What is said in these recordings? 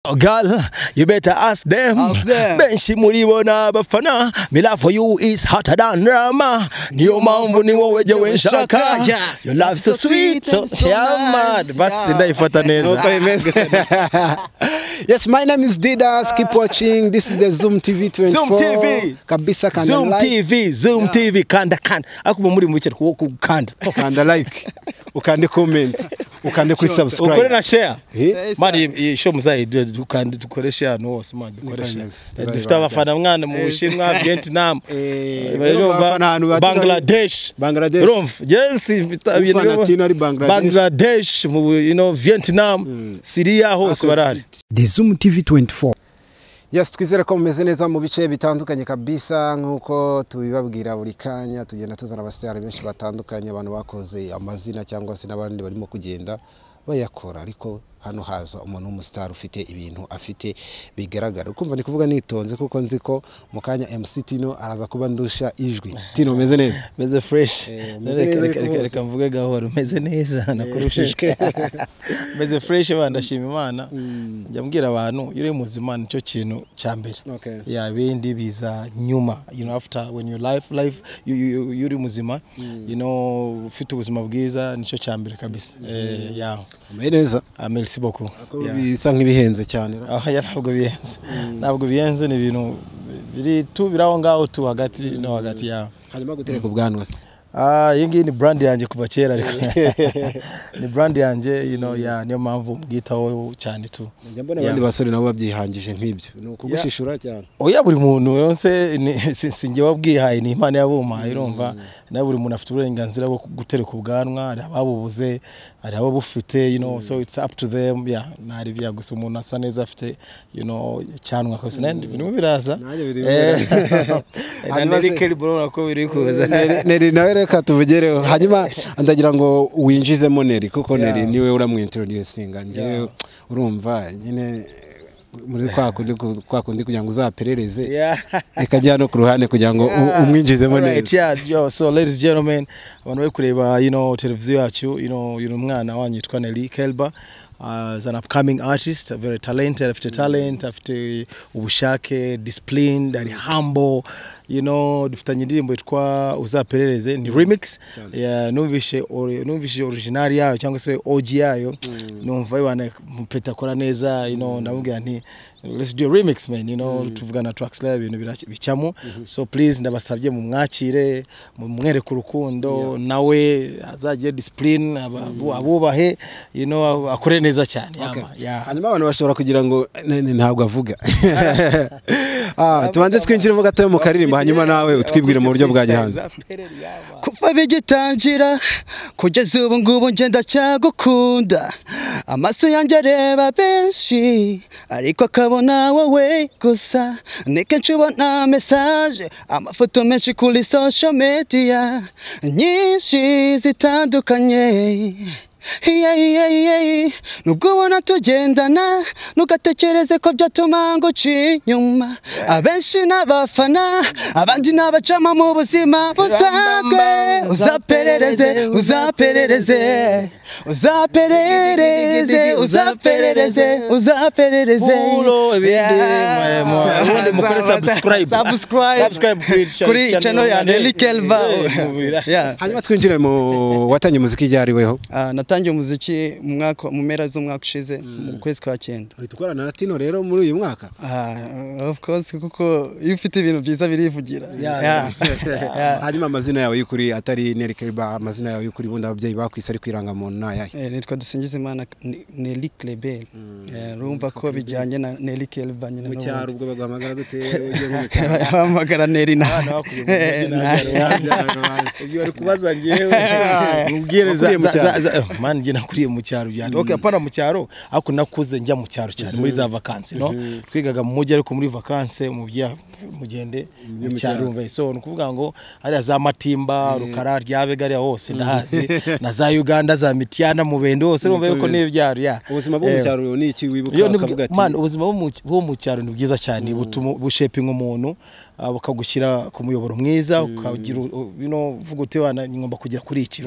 Oh girl, you better ask them. Benshi muribona bafana. My love for you is hotter than drama. Niyo mambo ni wowe je wenshaka. Your love so sweet, so mad. Basi ndaifata neza. Yes, my name is Didas. Keep watching. This is the Zoom TV24. Zoom TV. Kabisa kanda Zoom like. Zoom TV. Kanda. Akuba muri mwiche kukanda. Kanda like. Ukande comment. Ukande kuri subscribe. Ukore na share. Mani show muzayi dukande dukoresha hano hose mani dukoresha. Dufite abafana mwana mu Bushinwa, Vietnam, Bangladesh. Urumva? Yes, Bangladesh, Vietnam, Syria hose barahari. The Zoom TV24. Yes, twizere ko mumeze neza mu bice bitandukanye kabisa nkuko tubibabwira buri kanya tugenda tuzana abasitari benshi batandukanye abantu bakoze amazina cyangwa se n'abandi barimo kugenda bayakora ariko hano haza umuntu w'umustar ufite ibintu afite bigaragara ukumva ni kuvuga nitonze kuko nzi ko mu kanya MC Tino araza kuba ndusha ijwi. Tino meze neza? Meze fresh. Reka mvuge gahoro meze neza nakurushishwe. Meze fresh bandashima Imana. Njya mbwira abantu uri muzima nicyo kintu cyambere. Ya bindi biza nyuma. After when you life yuri muzima, ufite ubuzima bwiza nicyo cyambere kabisa. Yeah. Neza. Merci beaucoup. Bisa nk'ibihenze cyane. Ntabwo bihenze ni ibintu biri biraho ngaho tu hagati no hagati yaho. Hanyuma gutereka ubwanwa se. Yingi ni brand yanjye kuva kera ariko ni brand yanjye niyo mpamvu mbwitaho cyane tu. Njya mbona abandi basore nabo babyihangije nk'ibyo nuko gushishura cyane. Oya buri muntu yose sinjye wabwihaye ni Imana yabumaye urumva na buri muntu afite uburenganzira bwo gutereka ubwanwa ari ababubuze ari ababufite so it's up to them nari bya gusa umuntu asa neza afite cyanwa kose nandi bintu biraza nari kelibro ko biri kuza neri nawe reka tuvugereho hanyuma ndagira ngo winjizemo neri kuko neri niwe uramwintroducinga ngewe urumva nyine muri kwa kundi kugira ngo uzaperereze ikajya no ku ruhande kugira ngo umwinjizemo neza. So ladies and gentlemen, abantu bari kureba televiziyo yacu uyu mwana wanyitwa Nelly Kelba as an upcoming artist, very talented, after talent, after ubushake, disciplined, and humble, dufitanye indirimbo yitwa uzaperereze ni remix numvishe original yayo cyangwa se OG yayo numva ibana mupeta kora neza ndamubwira nti let's do a remix man tuvugana tracks live ibintu bicamo so please ndabasabye mu mwakire mu mwereke urukundo nawe azagiye discipline abubahe akore neza cyane hanyuma abantu bashobora kugira ngo ntabwo avuga tubanze twinjire gato mu karirimbo hanyuma nawe utwibwire mu buryo bwa gihanzi. Kuva bigitangira kugeza ubu ngubu ngenda cyagukunda amaso yanjye areba benshi ariko akabona wowe gusa nike ubona message amafoto menshi kuri social media nyinshi zitandukanye nubwo ubona tugendana nugatekereze ko byatuma nguca inyuma abenshi n'abafana abandi n'abacama mu buzima busanzwe uzaperereze uzaperereze uzaperereze uzaperereze uzaperereze subscribe kuri channel ya Nelly Kelba. Hanyuma twinjire mu watanye muziki ryariweho. Natangiye umuziki mu mpera z'umwaka ushize mu kwezi kwa 9. Gukorana na Tino rero muri uyu mwaka? Of course kuko iyo ufite ibintu byiza birivugira. Hanyuma amazina yawe y'ukuri atari Nelly Kelba amazina yawe y'ukuri bundi ababyeyi bakwise ari kwiranga muntu nayahe? Nitwa Dusingizimana Nelly Klebel. Urumva ko bijyanye na Nelly Kelba nyine mu cyaro ubwo baguhamagara gute ugiye mu cyaro? Bahamagara Nelly na. Ibyo ari kubaza ngewe ubwireza man njye nakuriye mu cyaro byane. Okay apana mu cyaro ako nakuze njya mu cyaro cyane muri za vacances twigaga mu mujyi ariko muri vacances mu bya mugende mu cyaro umva so nukuvuga ngo ari za Matimba Rukara ryabega ari hose ndahazi na za Uganda za Mitiana mu bende hose urumva yuko n'ibyaro ubuzima bwo mu cyaro ni iki wibuka akavuga ati man ubuzima bwo mu cyaro ni bwiza cyane butuma bushaping umuntu bakagushyira ku muyoboro mwiza ukagira vuga uti wana ngomba kugira kuri iki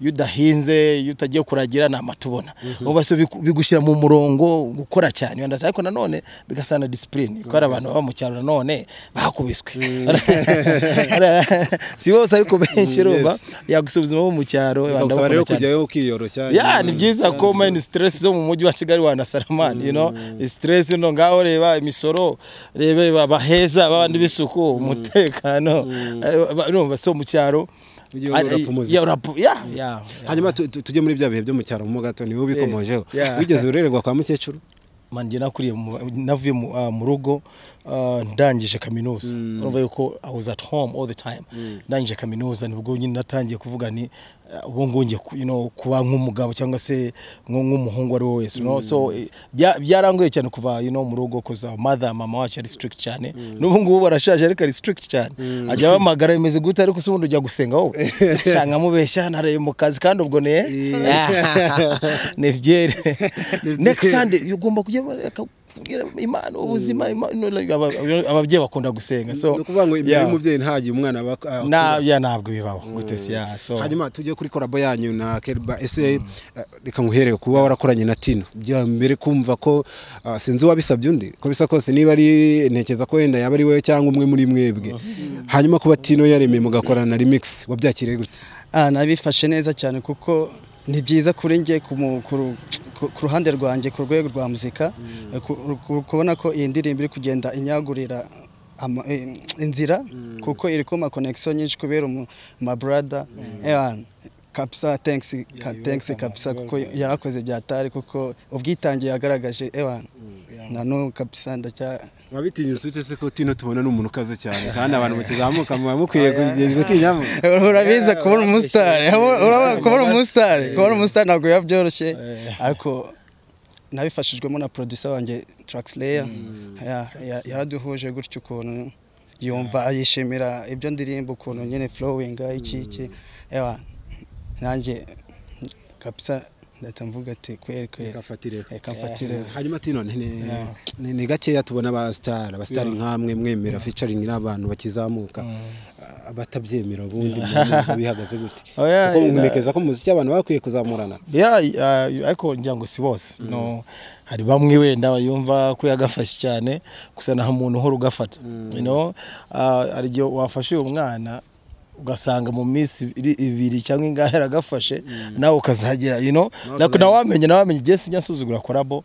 yudahinze utagiye kuragira na matubona ubase bigushyira mu murongo gukora cyane yandasa ariko nanone bigasana discipline ko ari abantu baba mu cyaro nanone bakubiswe si bose ariko benshi rumva yagusubizamo mu cyaro ndabona rero kujyayo ukiyoroshya ni byiza ko main stress zo mu mujyi wa Kigali wanasaramani stress no ngaho reba imisoro rebe abaheza babandi bisuku umutekano urumva so mu cyaro hanyuma tujye muri bya bihe byo mu cyaro mu gato niho bikomojeho wigeze urererwa kwa mukecuru manje nakuriye navuye mu rugo ndangije kaminuza urumva yuko I was at home all the time ndangije kaminuza nibwo nyine natangiye kuvuga ni ubu ngungiye kuba nk'umugabo cyangwa se nk'umuhungu ari wese so byarangoye cyane kuva mu rugo koza mama wacu ari strict cyane n'ubu ngubu barashaje ariko ari strict cyane ajya bamagara imeze gute ariko se ubundi ujya gusenga wowe cyangwa mubeshya naraye mu kazi kandi ubwo ne vyere next Sunday ugomba kujya imana ubuzima ababyeyi bakunda gusenga so ukuvuga ngo imbere y'umubyeyi ntagiye umwana ntabwo bibaho gutese so hanyuma tujye kuri korabo yanyu na Kelba ese reka nguhereye kuba warakoranye na Tino bya mbere kumva ko sinzi wabisabye undi ko bisa kose niba ari ntekeza ko wenda yaba ari wewe cyangwa umwe muri mwebwe hanyuma kuba Tino yaremeye mugakorana na remix wabyakiriye gute nabifashe neza cyane kuko ni byiza kuri ngiye ku ruhande rwanjye ku rwego rwa muzika kubona ko iyi ndirimbo iri kugenda inyagurira inzira kuko iri kuma connection nyinshi kubera my brother kapsa thanks kapsa kuko yarakoze byatari kuko ubwitangiye yagaragaje nano kapsa ndacya wabitinyutse ute ko Tino tubona n'umuntu kaze cyane kandi abantu bakizamuka mukwiye gutinyamo urabiza kubona umustar kubona umustar ntabwo yabyoroshye ariko nabifashijwemo na producer wanjye Traxlayer yaraduhuje gutyo ukuntu yumva ayishimira ibyo ndirimbo ukuntu nyine flowing iki nanjye kapsa ndatamvuga ati kweri kafatire hanyuma Tino ni gakeya tubona abastar nkamwe mwemera featuring n'abantu bakizamuka abatabyemera ubundi bihagaze gute kuko mwemekeza ko muziki abantu bakwiye kuzamurana ariko njango si bose hari bamwe wenda bayumva ko yagafashe cyane gusa nta muntu uhora ugafata ari gihe wafashe uyu mwana ugasanga mu minsi ibiri cyangwa ingahe aragafashe nawe ukazagera nawamenye Jesse nyasuzugura korabo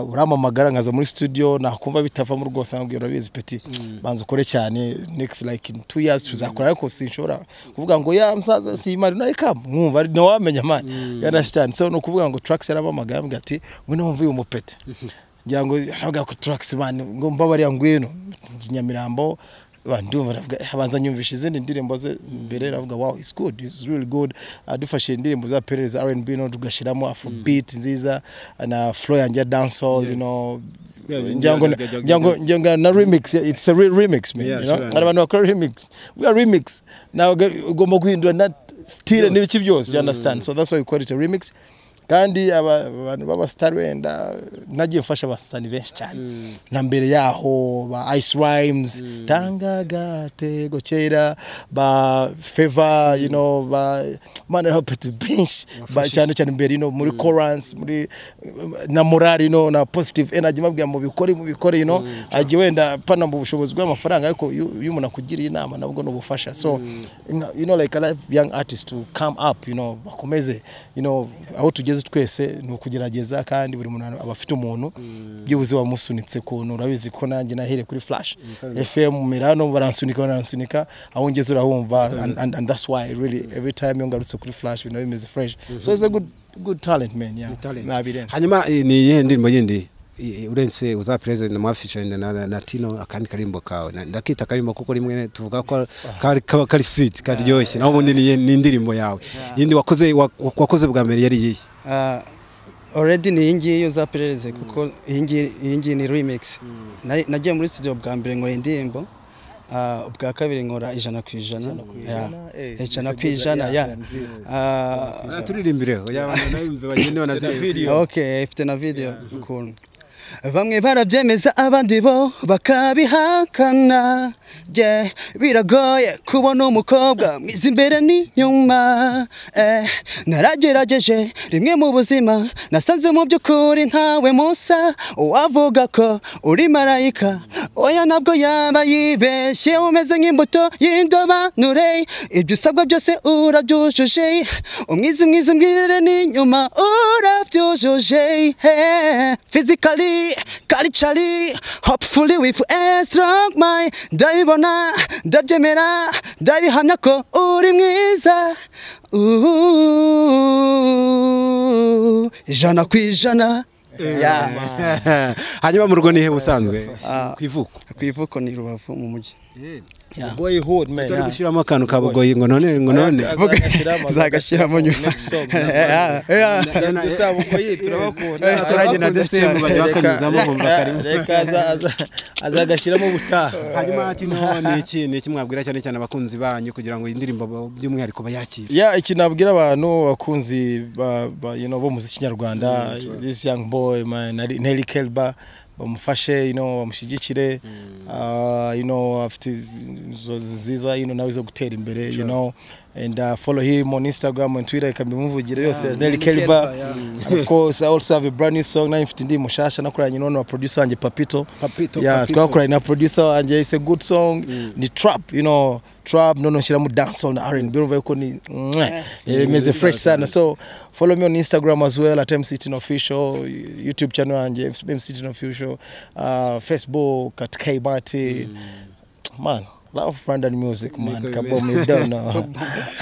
uramamagara nkaza muri studio nakumva bitavamo rwose ambwira urabizi petit banza ukore cyane next like in 2 years tuzakora ariko sinshobora kuvuga ngo msaza si imari naye kam mwumva ari nawamenye man you understand so no kuvuga ngo tracks yaramamagara ambwira ati ngwino wumva uyu mupete ngira ngo aravuga ko tracks man ngo mbabariya ngwino Nyamirambo bandumva abanza nyumvisha izindi ndirimbo ze mbere ravuga wow it's good it's really good adufashe indirimbo za pereza R&B no tugashiramo afrobeat nziza na flow yanjye dancehall njango na remix it's a real remix man abantu bakora remix we are remix now ugomba guhindura na style n'ibiki byose you understand so that's why we call it a remix kandi abantu baba star wenda nagiye mfasha abasani benshi cyane na mbere yaho ba Ice Rhymes Tangagate Gokera ba Favor ba man help to bench ba cyane mbere muri chorus muri na morale na positive energy mabwira mu bikore aje wenda pana mu bushobozi bw'amafaranga ariko umuntu akugiriye inama nabwo no bufasha so like a young artist to come up bakomeze aho tugeze twese no kugerageza kandi buri muntu abafite umuntu byibuze wamusunitse kuntu urabizi ko nanjye nahere kuri Flash FM Mirano baransunika aho ngeze urahumva and that's why really every time yongarutse kuri Flash bimeze fresh so it's a good talent man hanyuma ni yindi ndimo yindi urense uza president mu featuring na Tino akandi karimbo kawe ndakita karimbo kuko rimwe tuvuga ko kari sweet karyoshye naho ubundi ni indirimbo yawe yindi wakoze bwa mbere yari yiyi already ni ingi yo za pereze kuko ingi ni remix nagiye muri studio bwa mbere ngo indirimbo ubwa kabiri nkora 100% turirimbire y'abantu nabimve bagende banazi video okay ifite na video ukuntu bamwe barabyemeza abandi bo bakabihakana biragoye kubona umukobwa mwiza imbere n'inyuma naragerageje rimwe mu buzima nasanze mu by'ukuri ntawe musa wavuga ko uri marayika oya nabwo yaba yibeshye umeze nk'imbuto y'indobanure ibyo usabwa byose urabyujuje umwiza imbere n'inyuma urabyujuje physically culturally hopefully with a strong mind ndabibona ndabyemera ndabihamya ko uri mwiza ijana ku ijana hanyuma mu rugo nihe busanzwe ku ivuko ni Rubavu mu mujyi boyhood man turi gushyiramo akantu kabugoye ngo none zagashiramo nyuma turagenda Desemba bajya bakanyuzamo bumva karimo reka azagashiramo butaha hanyuma Tino ni iki mwabwira cyane cyane abakunzi banyu kugira ngo indirimbo by'umwihariko bayakire iki nabwira abantu abakunzi bo muziki nyarwanda this young boy man Nelly Kelba bamufashe bamushyigikire afite nziza nawe zo gutera imbere and follow him on Instagram and Twitter ikamuvugire yose Nelly Kelba of course I also have a brand new song na mfite ndi mushasha nakoranye na producer wanjye Papito twakoranye na producer wanjye it's a good song ni trap trap nshyira mu dancehall na R&B urumva yuko ni imeze fresh sana so follow me on Instagram as well at mctinoofficial YouTube channel wanjye mctinoofficial Facebook at kbati man love random music man kabomi down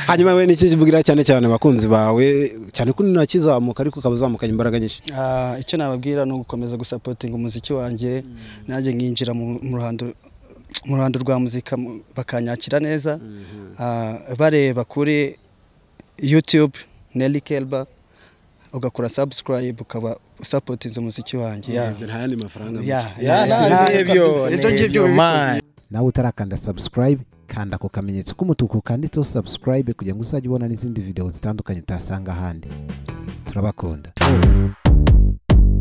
hanyuma we niki kivugira cyane cyane abakunzi bawe cyane ko nakizamuka ariko kabazamukanye imbaraga nyinshi icyo nababwira no gukomeza gusupporting umuziki wanjye nanjye nginjira mu ruhando rwa muzika bakanyakira neza bareba kuri YouTube Nelly Kelba ugakora subscribe ukaba supporting umuziki wanjye nta yandi mafaranga ibyo nawe utarakanda subscribe kanda ku kamenyetso k'umutuku kanditseho subscribe kugira ngo uzajye ubona n'izindi video zitandukanye utasanga ahandi turabakunda